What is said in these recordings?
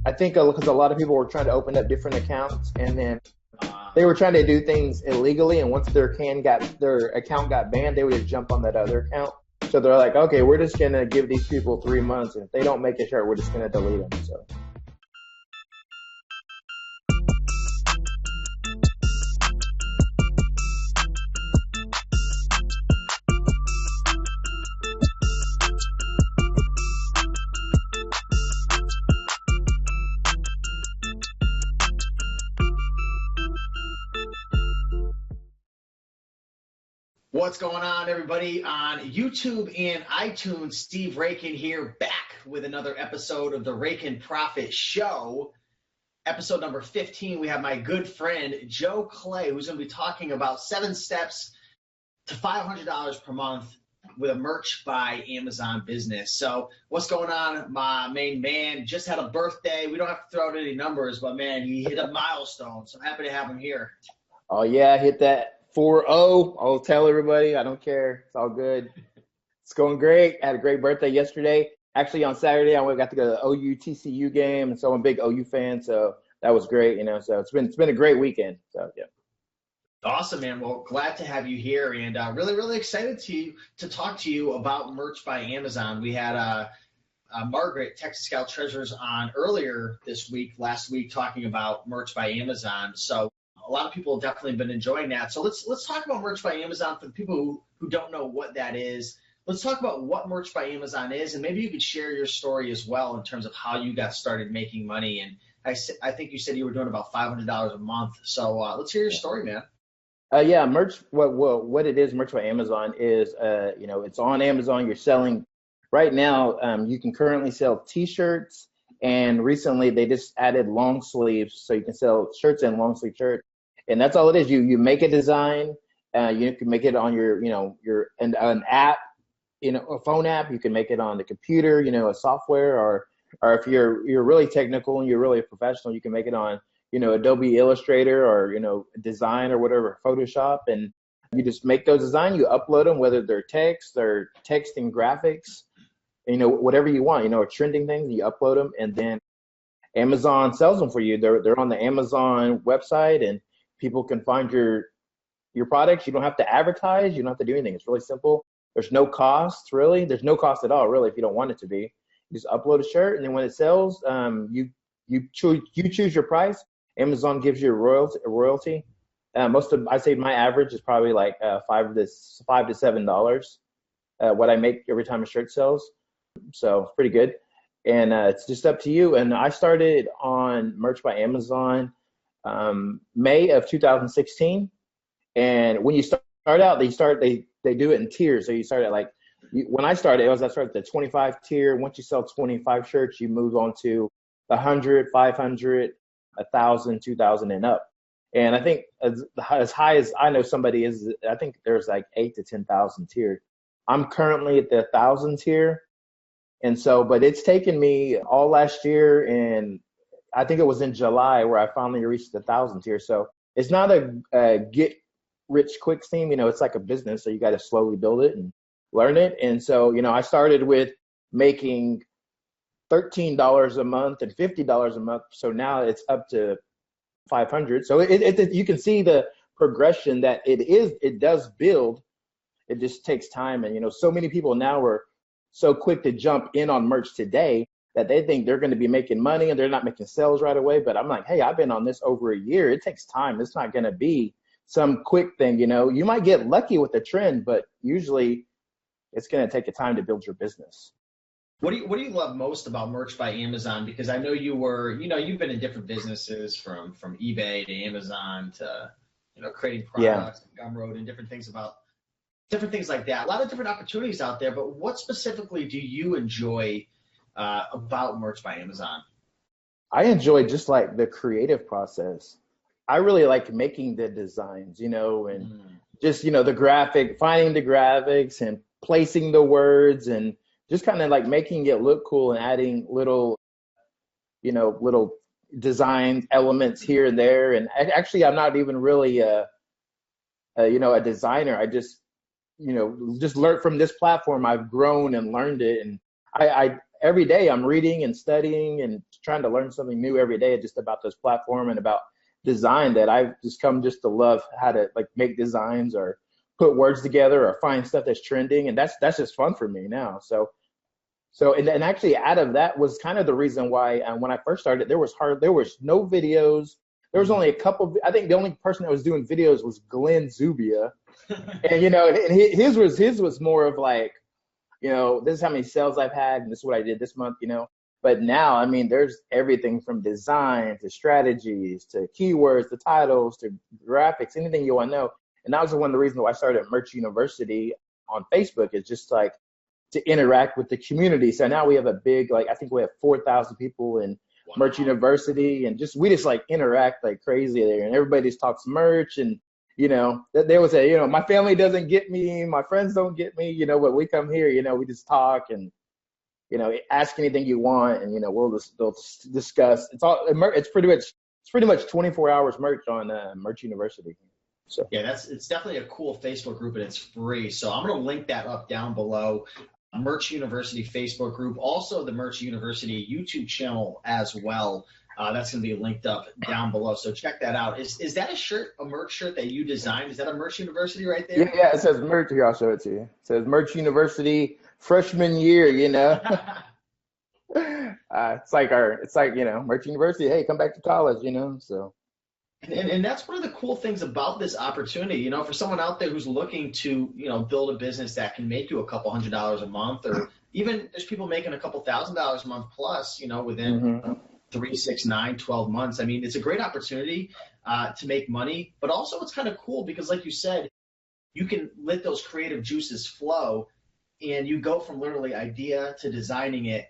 I think because a lot of people were trying to open up different accounts, and then they were trying to do things illegally. And once their account got banned, they would just jump on that other account. So they're like, okay, we're just gonna give these people 3 months, and if they don't make a shirt, we're just gonna delete them. So. What's going on, everybody, on YouTube and iTunes? Steve Raiken here, back with another episode of the Raiken Profit Show. Episode number 15, we have my good friend Joe Clay, who's going to be talking about 7 steps to $500 per month with a merch by Amazon business. So what's going on? My main man just had a birthday. We don't have to throw out any numbers, but man, he hit a milestone. So I'm happy to have him here. Oh yeah, I hit that 4-0. I'll tell everybody. I don't care. It's all good. It's going great. I had a great birthday yesterday. Actually, on Saturday, I got to go to the OU TCU game, and so I'm a big OU fan. So that was great. So it's been a great weekend. So yeah. Awesome, man. Well, glad to have you here, and really excited to talk to you about merch by Amazon. We had Margaret, Texas Scout Treasures, on earlier last week, talking about merch by Amazon. So a lot of people have definitely been enjoying that. So let's talk about merch by Amazon for the people who don't know what that is. Let's talk about what merch by Amazon is, and maybe you could share your story as well in terms of how you got started making money. And I think you said you were doing about $500 a month. So let's hear your story, man. Yeah, merch. What it is, merch by Amazon is, it's on Amazon. You're selling right now. You can currently sell T-shirts, and recently they just added long sleeves, so you can sell shirts and long sleeve shirts. And that's all it is. You make a design. You can make it on an app, a phone app. You can make it on the computer, a software, or if you're really technical and you're really a professional, you can make it on, Adobe Illustrator or, Design or whatever, Photoshop. And you just make those designs, you upload them, whether they're text or text and graphics, whatever you want, or trending things, you upload them, and then Amazon sells them for you. They're on the Amazon website, and people can find your products. You don't have to advertise. You don't have to do anything. It's really simple. There's no cost, really. There's no cost at all, really, if you don't want it to be. You just upload a shirt, and then when it sells, you choose your price. Amazon gives you a royalty. I say my average is probably like $5 to $7 what I make every time a shirt sells. So pretty good. And it's just up to you. And I started on merch by Amazon May of 2016. And when you start out, they do it in tiers. So you start at when I started, I started at the 25 tier. Once you sell 25 shirts, you move on to 100, 500, 1,000, 2,000 and up. And I think as high as I know somebody is, I think there's like 8 to 10,000 tiered. I'm currently at the 1,000 tier. And so, but it's taken me all last year, and I think it was in July where I finally reached the 1,000 tier. So it's not a get rich quick scheme. It's like a business. So you got to slowly build it and learn it. And so, I started with making $13 a month and $50 a month. So now it's up to 500. So you can see the progression that it does build. It just takes time. And, so many people now are so quick to jump in on merch today that they think they're going to be making money and they're not making sales right away. But I'm like, hey, I've been on this over a year. It takes time. It's not going to be some quick thing. You might get lucky with the trend, but usually it's going to take a time to build your business. What do you love most about merch by Amazon? Because I know you've been in different businesses from eBay to Amazon to, creating products, and Gumroad, and different things like that. A lot of different opportunities out there, but what specifically do you enjoy about merch by Amazon? I enjoy just like the creative process. I really like making the designs, and just, the finding the graphics and placing the words and just kind of like making it look cool and adding little design elements here and there. And actually, I'm not even really a designer. I just, just learned from this platform. I've grown and learned it. And every day I'm reading and studying and trying to learn something new every day just about this platform and about design, that I've just come just to love how to like make designs or put words together or find stuff that's trending. And that's just fun for me now. And actually out of that was kind of the reason why when I first started, there was no videos. There was only a couple. I think the only person that was doing videos was Glenn Zubia. And, his was more of like, this is how many sales I've had and this is what I did this month, But now, I mean, there's everything from design to strategies to keywords to titles to graphics, anything you want to know. And that was one of the reasons why I started Merch University on Facebook, is just like to interact with the community. So now we have a big, like, I think we have 4,000 people in Merch University, and we just like interact like crazy there. And everybody just talks merch, and there was my family doesn't get me, my friends don't get me, but we come here, we just talk and, ask anything you want, and, they'll discuss. It's pretty much 24 hours merch on Merch University. So yeah, it's definitely a cool Facebook group, and it's free. So I'm going to link that up down below. Merch University Facebook group, also the Merch University YouTube channel as well. That's going to be linked up down below, so check that out. Is that a merch shirt that you designed? Is that a Merch University right there? Yeah, it says Merch. Here, I'll show it to you. It says Merch University freshman year. It's like Merch University. Hey, come back to college. So. And that's one of the cool things about this opportunity, for someone out there who's looking to, build a business that can make you a couple $100 a month, or even there's people making a couple $1,000 a month plus, within 3, 6, 9, 12 months. I mean, it's a great opportunity to make money, but also it's kind of cool because, like you said, you can let those creative juices flow, and you go from literally idea to designing it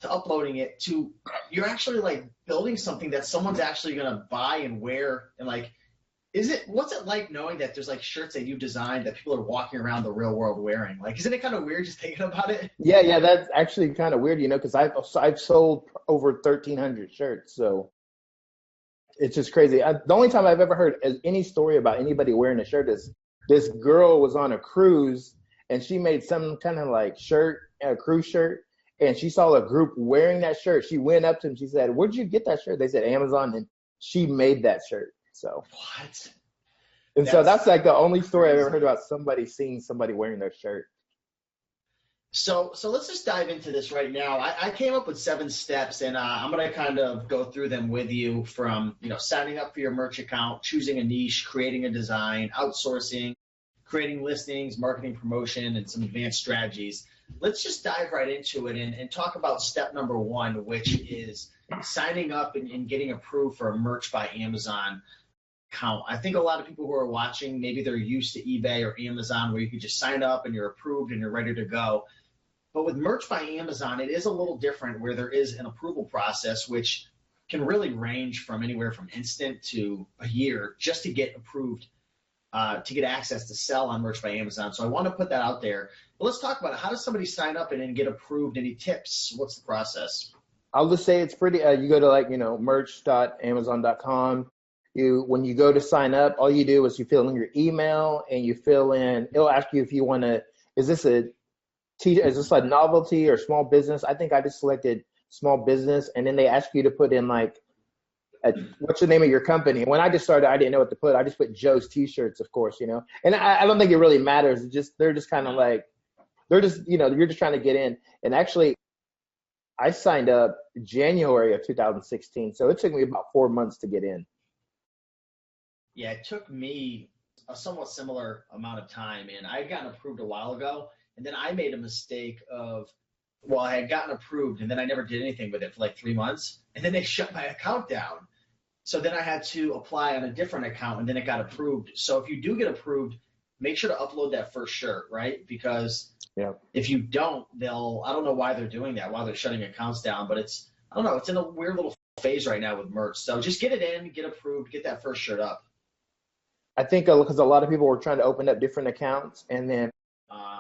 to uploading it to you're actually like building something that someone's actually going to buy and wear. And like, what's it like knowing that there's like shirts that you've designed that people are walking around the real world wearing? Like, isn't it kind of weird just thinking about it? Yeah, that's actually kind of weird, because I've sold over 1,300 shirts, so it's just crazy. The only time I've ever heard any story about anybody wearing a shirt is this girl was on a cruise and she made some kind of like shirt, a cruise shirt, and she saw a group wearing that shirt. She went up to him. She said, "Where'd you get that shirt?" They said, "Amazon," and she made that shirt. So what? And so that's like the only story I've ever heard about somebody seeing somebody wearing their shirt. So let's just dive into this right now. I came up with 7 steps, and I'm going to kind of go through them with you, from signing up for your merch account, choosing a niche, creating a design, outsourcing, creating listings, marketing, promotion, and some advanced strategies. Let's just dive right into it and talk about step number 1, which is signing up and getting approved for a Merch by Amazon account. I think a lot of people who are watching, maybe they're used to eBay or Amazon, where you can just sign up and you're approved and you're ready to go. But with Merch by Amazon, it is a little different, where there is an approval process, which can really range from anywhere from instant to a year just to get approved, to get access to sell on Merch by Amazon. So I want to put that out there. But let's talk about it. How does somebody sign up and then get approved? Any tips? What's the process? I'll just say it's pretty, you go to merch.amazon.com. When you go to sign up, all you do is you fill in your email and you fill in, it'll ask you if you want to, is this a novelty or small business? I think I just selected small business, and then they ask you to put in like, what's the name of your company? When I just started, I didn't know what to put. I just put Joe's T-shirts, of course, and I don't think it really matters. They're just kind of like, you're just trying to get in. And actually, I signed up January of 2016, so it took me about 4 months to get in. Yeah, it took me a somewhat similar amount of time, and I had gotten approved a while ago, and then I made a mistake of, I had gotten approved, and then I never did anything with it for like 3 months, and then they shut my account down. So then I had to apply on a different account, and then it got approved. So if you do get approved, make sure to upload that first shirt, right? Because if you don't, I don't know why they're doing that, why they're shutting accounts down, but it's in a weird little phase right now with merch. So just get it in, get approved, get that first shirt up. I think because a lot of people were trying to open up different accounts, and then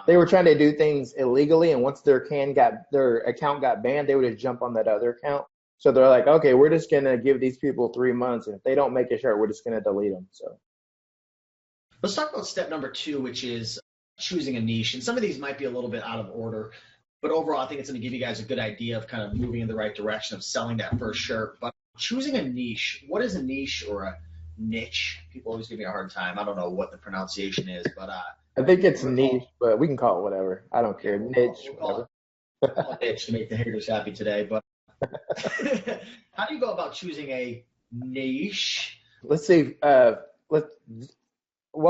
they were trying to do things illegally, and once their account got banned, they would just jump on that other account. So they're like, okay, we're just going to give these people 3 months, and if they don't make a shirt, we're just going to delete them. So let's talk about step number 2, which is choosing a niche. And some of these might be a little bit out of order. But overall, I think it's going to give you guys a good idea of kind of moving in the right direction of selling that first shirt. But choosing a niche, what is a niche or a niche? People always give me a hard time. I don't know what the pronunciation is, but I think it's niche, but we can call it whatever. I don't care. Niche, we'll call it niche to make the haters happy today. But how do you go about choosing a niche? Let's see. Well,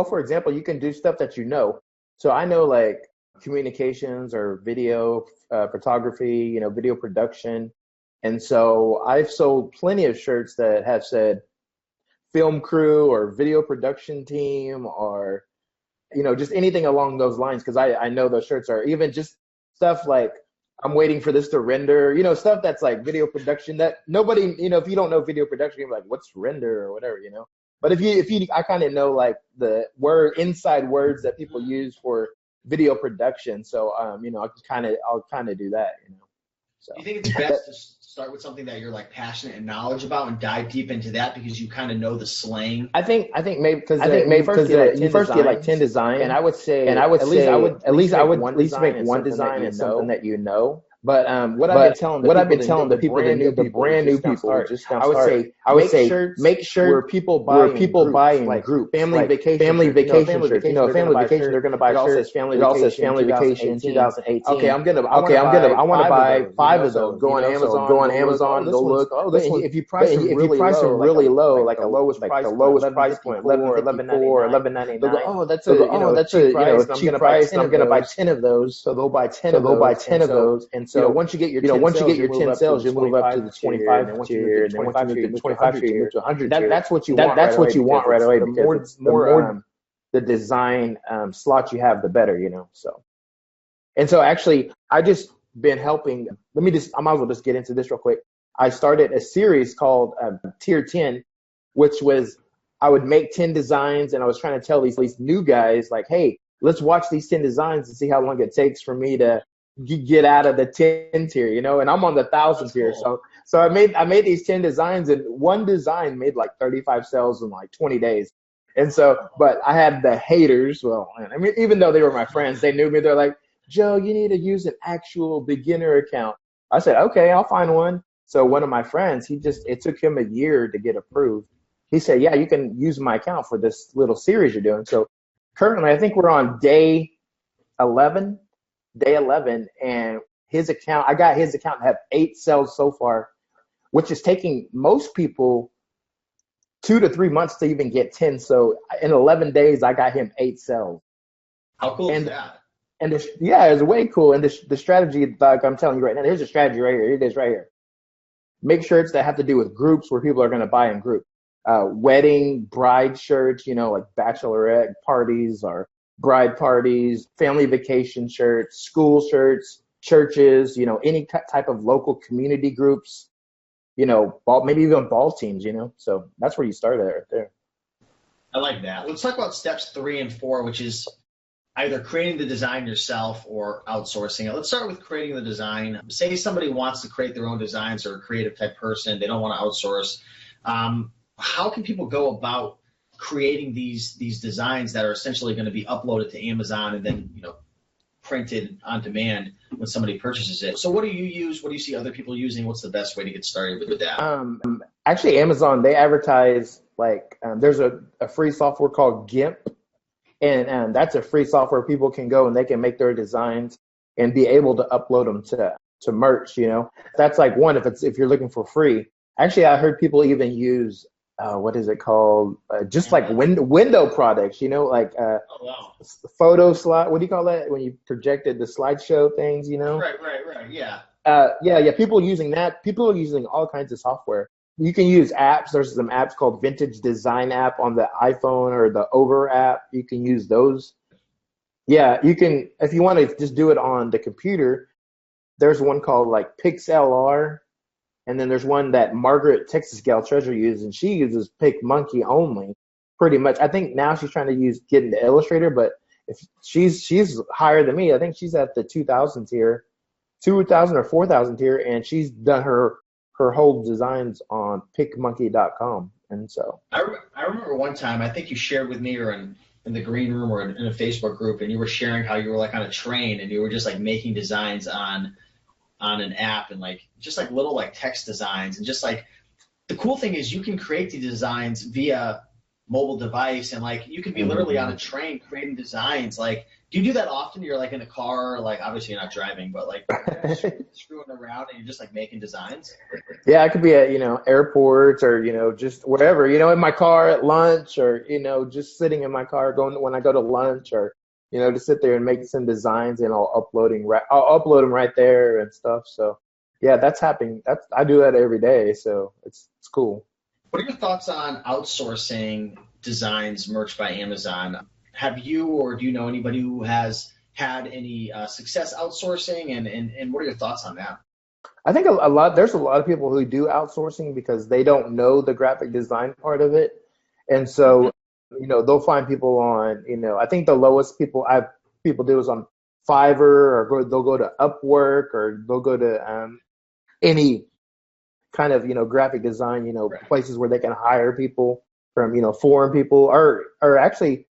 for example, you can do stuff that you know. So I know like communications or video photography, video production. And so I've sold plenty of shirts that have said film crew or video production team or, just anything along those lines. Because I know those shirts are even just stuff like I'm waiting for this to render, stuff that's like video production that nobody, if you don't know video production, you're like, what's render or whatever, But if you, I kind of know like the inside words that people use for video production. So, I'll kind of do that, So. Do you think it's best to start with something that you're like passionate and knowledgeable about and dive deep into that because you kind of know the slang? I think maybe because you first get like 10 designs, and I would say at least I would make one design and something that you know. But what I've been telling the people, the brand new people, just I would say make shirts where people buy in groups, family vacation shirts. Family vacation, they're gonna buy shirts. It all says family vacation 2018. Okay, I want to buy 5 of those. Go on Amazon, go look. If you price them really low, like the lowest price point, $11.54, $11.99. Oh, that's a cheap price. I'm gonna buy 10 of those. So they'll buy 10 of those, and so once you get your 10 sales, you move up to the 25 tier, and then once you get the 25 tier, you move to 100 tier. That's what you want. That's what you want right away, because the more the design slots you have, the better, So, and so actually, I just been helping. I might as well just get into this real quick. I started a series called Tier 10, which was I would make 10 designs, and I was trying to tell these new guys like, hey, let's watch these 10 designs and see how long it takes for me to get out of the 10 tier, and I'm on the 1,000 tier. Cool. So I made these 10 designs, and one design made like 35 sales in like 20 days. And so, but I had the haters. Well, I mean, even though they were my friends, they knew me. They're like, Joe, you need to use an actual beginner account. I said, okay, I'll find one. So one of my friends, it took him a year to get approved. He said, yeah, you can use my account for this little series you're doing. So currently, I think we're on day 11, and I got his account to have 8 sales so far, which is taking most people 2 to 3 months to even get 10. So in 11 days, I got him 8 sales. How cool is that? And it's way cool. And the strategy, like I'm telling you right now, here's a strategy right here. It is right here. Make shirts that have to do with groups where people are going to buy in group. Wedding, bride shirts, like bachelorette parties or bride parties, family vacation shirts, school shirts, churches, any type of local community groups, maybe even ball teams, So that's where you start at right there. I like that. Let's talk about steps 3 and 4, which is either creating the design yourself or outsourcing it. Let's start with creating the design. Say somebody wants to create their own designs, or a creative type person, they don't want to outsource. How can people go about creating these designs that are essentially going to be uploaded to Amazon and then printed on demand when somebody purchases it? So what do you use? What do you see other people using? What's the best way to get started with that? Actually, Amazon, they advertise like there's a free software called GIMP, and that's a free software people can go and they can make their designs and be able to upload them to merch. That's like one if you're looking for free. Actually, I heard people even use what is it called? Just like window products, like photo slide. What do you call that when you projected the slideshow things? Right. Yeah. Yeah. People using that. People are using all kinds of software. You can use apps. There's some apps called Vintage Design app on the iPhone or the Over app. You can use those. Yeah, you can if you want to just do it on the computer. There's one called like PixLR. And then there's one that Margaret, Texas Gal Treasure, uses, and she uses PicMonkey only, pretty much. I think now she's trying to get into Illustrator, but if she's higher than me. I think she's at the 2,000 tier, 2,000 or 4,000 tier, and she's done her whole designs on PicMonkey.com. And so I remember one time, I think you shared with me, or in the green room or in a Facebook group, and you were sharing how you were like on a train and you were just like making designs on an app and like just like little like text designs and just like the cool thing is you can create the designs via mobile device and like you could be literally on a train creating designs. Like, do you do that often? You're like in a car, like obviously you're not driving, but like screwing around and you're just like making designs. Yeah, I could be at, airports or, just wherever, in my car at lunch or, just sitting in my car going when I go to lunch or, to sit there and make some designs and I'll upload them right there and stuff. So yeah, that's happening. I do that every day. So it's cool. What are your thoughts on outsourcing designs merch by Amazon? Have you or do you know anybody who has had any success outsourcing and what are your thoughts on that? I think there's a lot of people who do outsourcing because they don't know the graphic design part of it. And so, they'll find people on, I think the lowest people do is on Fiverr or they'll go to Upwork or they'll go to any kind of, graphic design, Right. places where they can hire people from, foreign people or actually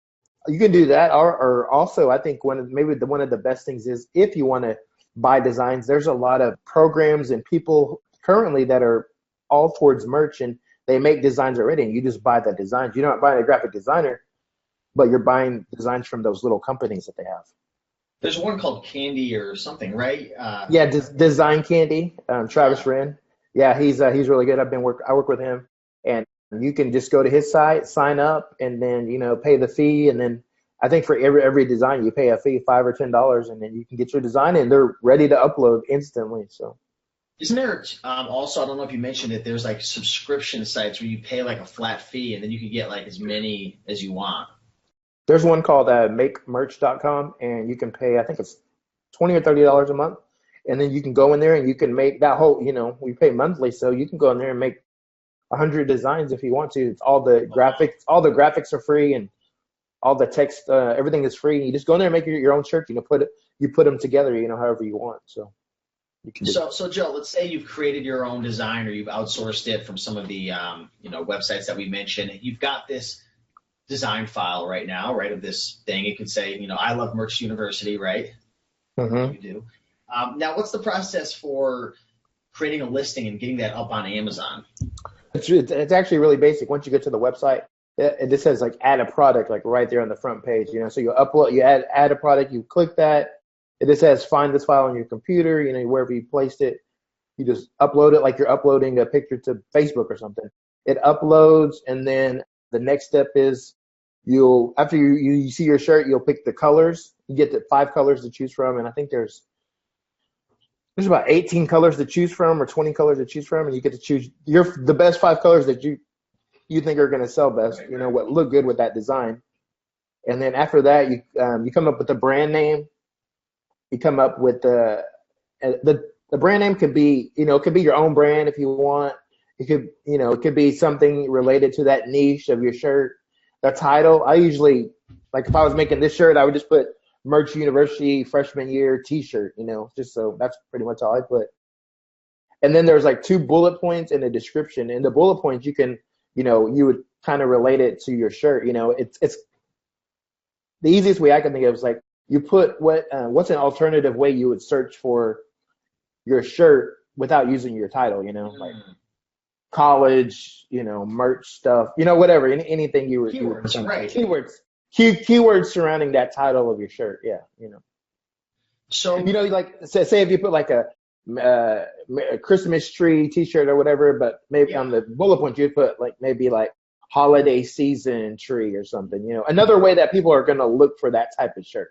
you can do that. Or also I think one of the best things is if you want to buy designs, there's a lot of programs and people currently that are all towards merch and they make designs already and you just buy the designs. You're not buying a graphic designer, but you're buying designs from those little companies that they have. There's one called Candy or something, right? Yeah, Design Candy, Travis Wren. Yeah, he's really good. I work with him, and you can just go to his site, sign up, and then pay the fee, and then I think for every design you pay a fee, $5 or $10, and then you can get your design, and they're ready to upload instantly. So. Isn't there also, I don't know if you mentioned it, there's like subscription sites where you pay like a flat fee and then you can get like as many as you want. There's one called makemerch.com, and you can pay, I think it's $20 or $30 a month, and then you can go in there and you can make that whole, we pay monthly, so you can go in there and make 100 designs if you want to. It's all the graphics are free, and all the text, everything is free. You just go in there and make your own shirt. You put them together, however you want. So. So Joe, let's say you've created your own design or you've outsourced it from some of the websites that we mentioned. You've got this design file right now, right, of this thing. It could say, I love Merch University, right? Mm-hmm. You do. Now, what's the process for creating a listing and getting that up on Amazon? It's actually really basic. Once you get to the website, it just says like add a product, like right there on the front page. So you add a product, you click that. It just says find this file on your computer, wherever you placed it. You just upload it like you're uploading a picture to Facebook or something. It uploads, and then the next step is after you see your shirt, you'll pick the colors. You get the 5 colors to choose from, and I think there's about 18 colors to choose from or 20 colors to choose from, and you get to choose the best 5 colors that you think are going to sell best, Right. what look good with that design. And then after that, you come up with the brand name. You come up with the brand name could be, it could be your own brand if you want. It could be something related to that niche of your shirt. The title, I usually, like if I was making this shirt, I would just put Merch University freshman year t-shirt, just so that's pretty much all I put. And then there's like 2 bullet points in the description. In the bullet points, you can, you would kind of relate it to your shirt. It's the easiest way I can think of is like, you put what's an alternative way you would search for your shirt without using your title, like college, merch stuff, whatever, anything you would Right. keywords surrounding that title of your shirt. Yeah. So, like say if you put like a Christmas tree t-shirt or whatever, but maybe on the bullet point you'd put like maybe like holiday season tree or something, another way that people are going to look for that type of shirt.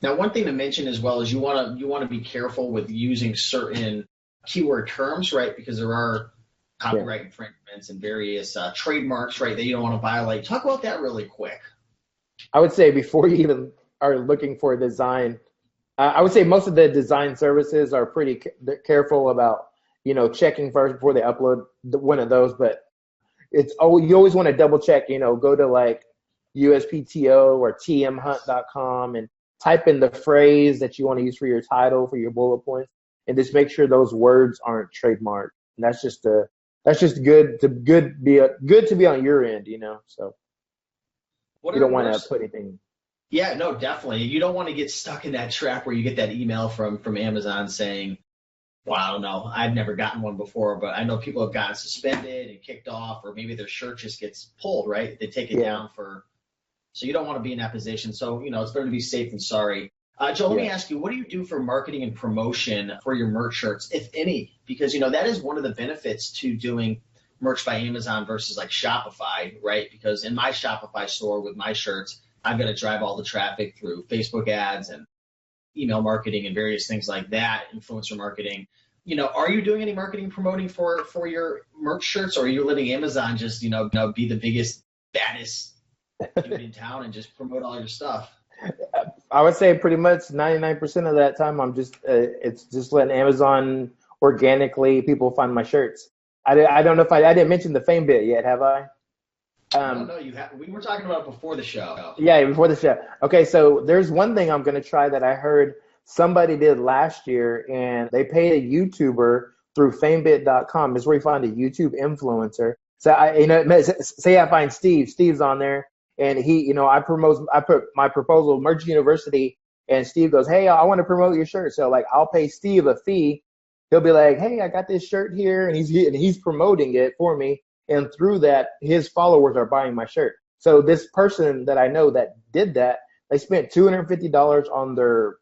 now one thing to mention as well is you want to be careful with using certain keyword terms, right? Because there are copyright infringements and various trademarks, right, that you don't want to violate. Talk about that really quick. I would say before you even are looking for a design, I would say most of the design services are pretty careful about, checking first before they upload one of those. But you always want to double check, go to like USPTO or tmhunt.com and type in the phrase that you want to use for your title, for your bullet points, and just make sure those words aren't trademarked. And that's just good to be on your end, So What You are don't want to worse? put anything. Yeah, no, definitely. You don't want to get stuck in that trap where you get that email from Amazon saying, well, I don't know. I've never gotten one before, but I know people have gotten suspended and kicked off, or maybe their shirt just gets pulled, right? They take it Yeah, down for, so you don't want to be in that position. So, it's better to be safe than sorry. Joe, let me yeah. ask you, what do you do for marketing and promotion for your merch shirts, if any? Because, that is one of the benefits to doing merch by Amazon versus like Shopify, right? Because in my Shopify store with my shirts, I've got to drive all the traffic through Facebook ads and email marketing and various things like that, influencer marketing. Are you doing any marketing promoting for your merch shirts, or are you letting Amazon just, be the biggest, baddest dude in town and just promote all your stuff? I would say pretty much 99% of that time it's just letting Amazon organically people find my shirts. I don't know if I didn't mention the fame bit yet, have I? No, Um, no, we were talking about it before the show. yeah, before the show. Okay, so there's one thing I'm gonna try that I heard somebody did last year, and they paid a YouTuber through famebit.com. Is where you find a YouTube influencer. So say I find Steve. Steve's on there, and I put my proposal, Merge University, and Steve goes, "Hey, I want to promote your shirt." So like, I'll pay Steve a fee. He'll be like, "Hey, I got this shirt here," and he's promoting it for me, and through that, his followers are buying my shirt. So this person that I know that did that, they spent $250 on their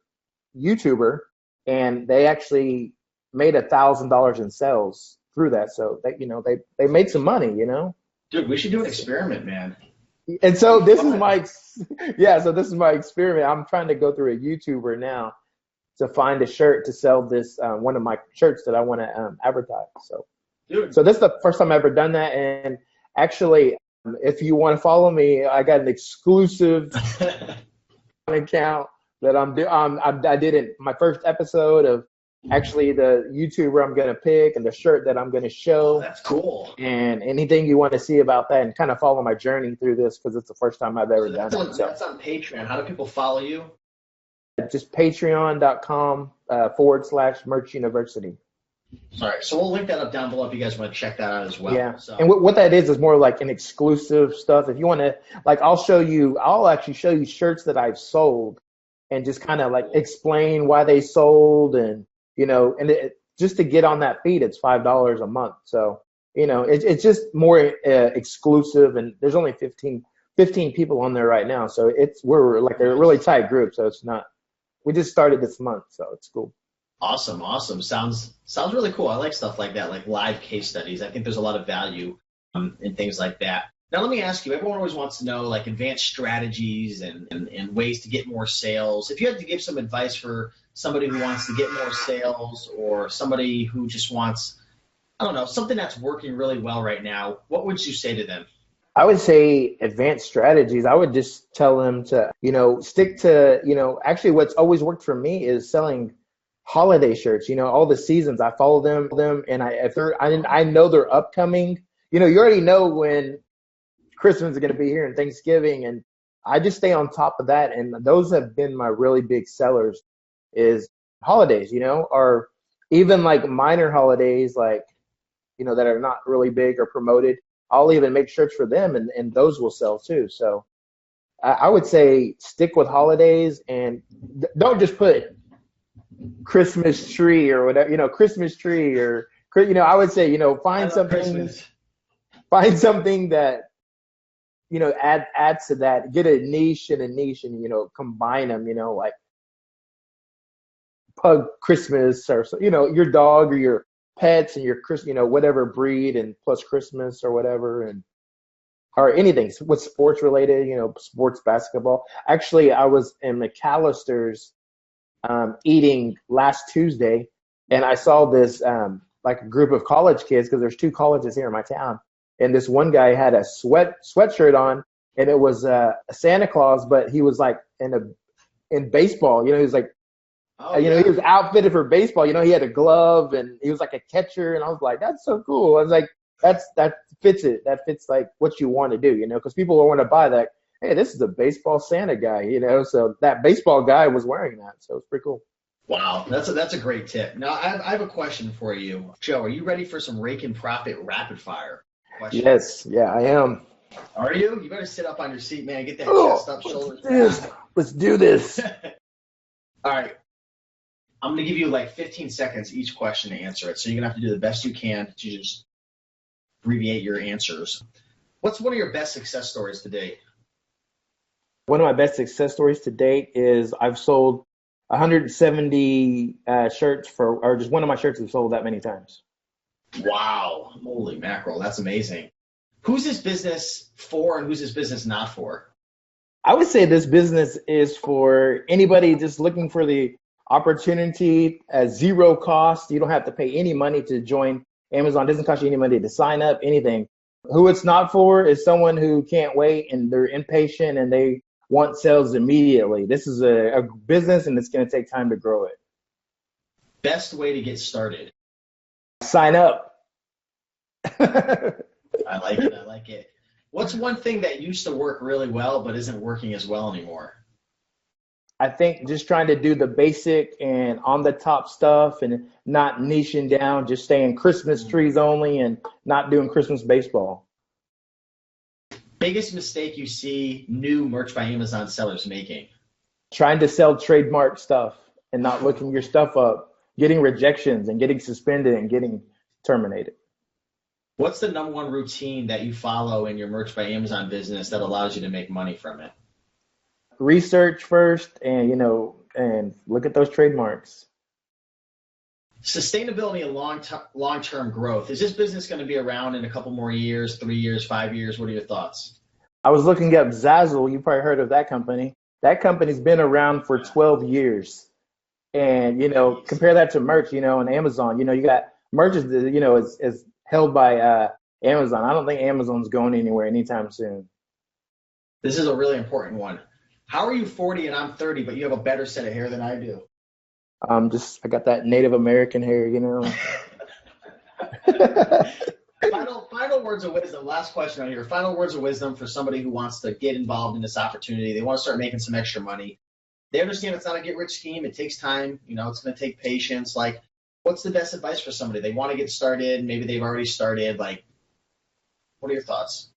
YouTuber, and they actually made $1,000 in sales through that. So they made some money. Dude, we should do an experiment, man. And It'd so be this is fun. my yeah. So this is my experiment. I'm trying to go through a YouTuber now to find a shirt to sell this one of my shirts that I want to advertise. So Dude. so this is the first time I've ever done that, and actually, if you want to follow me, I got an exclusive account that I did it my first episode of actually the YouTuber I'm gonna pick and the shirt that I'm gonna Oh, show, that's cool. and anything you want to see about that and kind of follow my journey through this because it's the first time I've ever So done that's it. on So that's on Patreon. How do people follow you? just patreon.com / Merch University. All right, so we'll link that up down below if you guys want to check that out as well. Yeah. So And what that is more like an exclusive stuff. If you want to, like, I'll actually show you shirts that I've sold and just kind of like cool. explain why they sold and just to get on that feed, it's $5 a month. So, it's just more exclusive, and there's only 15 people on there right now. So we're like a really tight group. So it's not, we just started this month. So it's cool. Awesome, awesome. Sounds really cool. I like stuff like that, like live case studies. I think there's a lot of value in things like that. Now, let me ask you, everyone always wants to know like advanced strategies and ways to get more sales. If you had to give some advice for somebody who wants to get more sales, or somebody who just wants, I don't know, something that's working really well right now, what would you say to them? I would say advanced strategies. I would just tell them to, stick to, actually what's always worked for me is selling holiday shirts, all the seasons. I follow them, and I know they're upcoming. You already know when Christmas is going to be here and Thanksgiving, and I just stay on top of that. And those have been my really big sellers is holidays, or even like minor holidays, like, that are not really big or promoted. I'll even make shirts for them, and those will sell too. So I would say stick with holidays, and don't just put Christmas tree or whatever, Christmas tree or, I would say, I find love something, Christmas. that, add to that, get a niche and and, combine them, like pug Christmas or, your dog or your pets and your Chris, whatever breed and plus Christmas or whatever. And, or anything with sports related, sports basketball. Actually, I was in McAllister's eating last Tuesday, and I saw this like a group of college kids because there's two colleges here in my town, and this one guy had a sweatshirt on, and it was a Santa Claus, but he was like in baseball. He was like, Oh he yeah. was outfitted for baseball. He had a glove, and he was like a catcher, and I was like, that's so cool. I was like, that fits it. That fits like what you want to do, because people want to buy that. Hey, this is a baseball Santa guy, So that baseball guy was wearing that, so it's pretty cool. Wow, that's a great tip. Now, I have a question for you, Joe. Are you ready for some Raiken Profit rapid fire questions? Yes, yeah, I am. Are you? You better sit up on your seat, man. Get that chest up, shoulders down. Let's do this. All right. I'm going to give you like 15 seconds each question to answer it. So you're going to have to do the best you can to just abbreviate your answers. What's one of your best success stories to date? One of my best success stories to date is I've sold 170 shirts or just one of my shirts has sold that many times. Wow. Holy mackerel. That's amazing. Who's this business for and who's this business not for? I would say this business is for anybody just looking for the opportunity at zero cost. You don't have to pay any money to join Amazon. It doesn't cost you any money to sign up, anything. Who it's not for is someone who can't wait and they're impatient and they want sales immediately. This is a business and it's going to take time to grow it. Best way to get started? Sign up. I like it. I like it. What's one thing that used to work really well but isn't working as well anymore? I think just trying to do the basic and on the top stuff and not niching down, just staying Christmas trees only and not doing Christmas baseball. Biggest mistake you see new Merch by Amazon sellers making? Trying to sell trademark stuff and not looking your stuff up, getting rejections and getting suspended and getting terminated. What's the number one routine that you follow in your Merch by Amazon business that allows you to make money from it? Research first and, and look at those trademarks. Sustainability and long-term growth. Is this business going to be around in a couple more years, 3 years, 5 years? What are your thoughts? I was looking up Zazzle. You probably heard of that company. That company's been around for 12 years. And, compare that to merch, and Amazon. You got merch is held by Amazon. I don't think Amazon's going anywhere anytime soon. This is a really important one. How are you 40 and I'm 30, but you have a better set of hair than I do? I got that Native American hair, Final words of wisdom. Last question on here. Final words of wisdom for somebody who wants to get involved in this opportunity. They want to start making some extra money. They understand it's not a get-rich scheme. It takes time. It's going to take patience. Like, what's the best advice for somebody? They want to get started. Maybe they've already started. Like, what are your thoughts?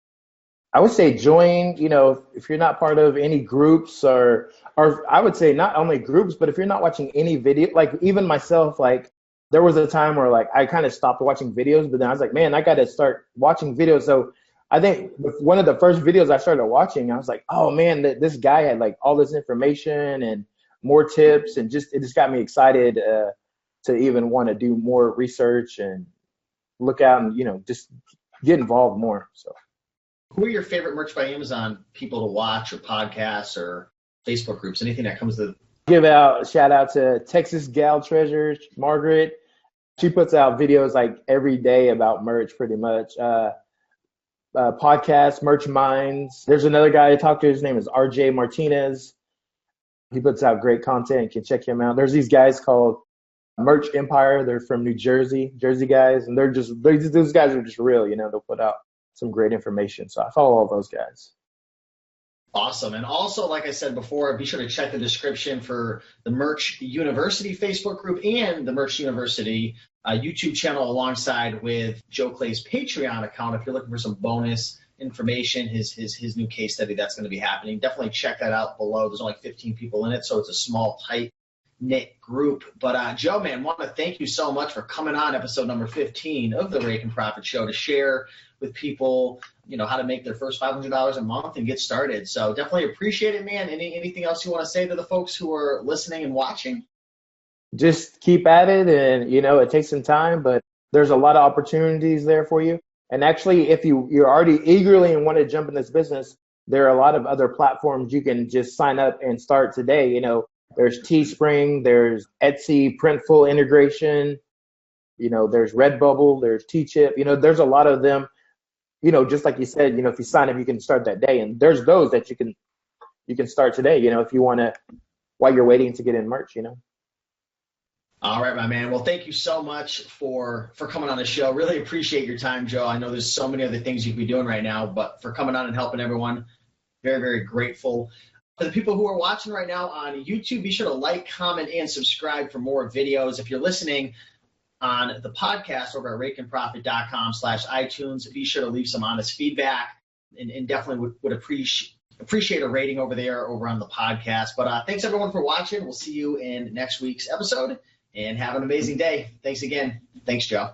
I would say join, if you're not part of any groups or I would say not only groups, but if you're not watching any video, like even myself, like there was a time where like I kind of stopped watching videos, but then I was like, man, I got to start watching videos. So I think one of the first videos I started watching, I was like, oh man, this guy had like all this information and more tips and it just got me excited to even want to do more research and look out and, just get involved more. So. Who are your favorite Merch by Amazon people to watch or podcasts or Facebook groups? Anything that comes to... Give out a shout out to Texas Gal Treasures, Margaret. She puts out videos like every day about merch pretty much. Podcast, Merch Minds. There's another guy I talked to. His name is RJ Martinez. He puts out great content. You can check him out. There's these guys called Merch Empire. They're from New Jersey guys. And those guys are just real, they'll put out some great information. So I follow all those guys. Awesome. And also, like I said before, be sure to check the description for the Merch University Facebook group and the Merch University YouTube channel alongside with Joe Clay's Patreon account. If you're looking for some bonus information, his new case study that's going to be happening, definitely check that out below. There's only 15 people in it, so it's a small, tight-knit group. But Joe, man, want to thank you so much for coming on episode number 15 of the Raiken Profit Show to share with people, how to make their first $500 a month and get started. So definitely appreciate it, man. Anything else you want to say to the folks who are listening and watching? Just keep at it, and it takes some time, but there's a lot of opportunities there for you. And actually, if you're already eagerly and want to jump in this business, there are a lot of other platforms you can just sign up and start today. There's Teespring, there's Etsy, Printful integration, there's Redbubble, there's T-Chip, there's a lot of them. Just like you said, if you sign up, you can start that day. And there's those that you can start today, if you want to, while you're waiting to get in merch, All right, my man. Well, thank you so much for coming on the show. Really appreciate your time, Joe. I know there's so many other things you could be doing right now, but for coming on and helping everyone, very, very grateful. For the people who are watching right now on YouTube, be sure to like, comment, and subscribe for more videos. If you're listening on the podcast over at RaikenProfit.com/iTunes, be sure to leave some honest feedback. and definitely would appreciate a rating over there over on the podcast. But thanks everyone for watching. We'll see you in next week's episode, and have an amazing day. Thanks again. Thanks, Joe.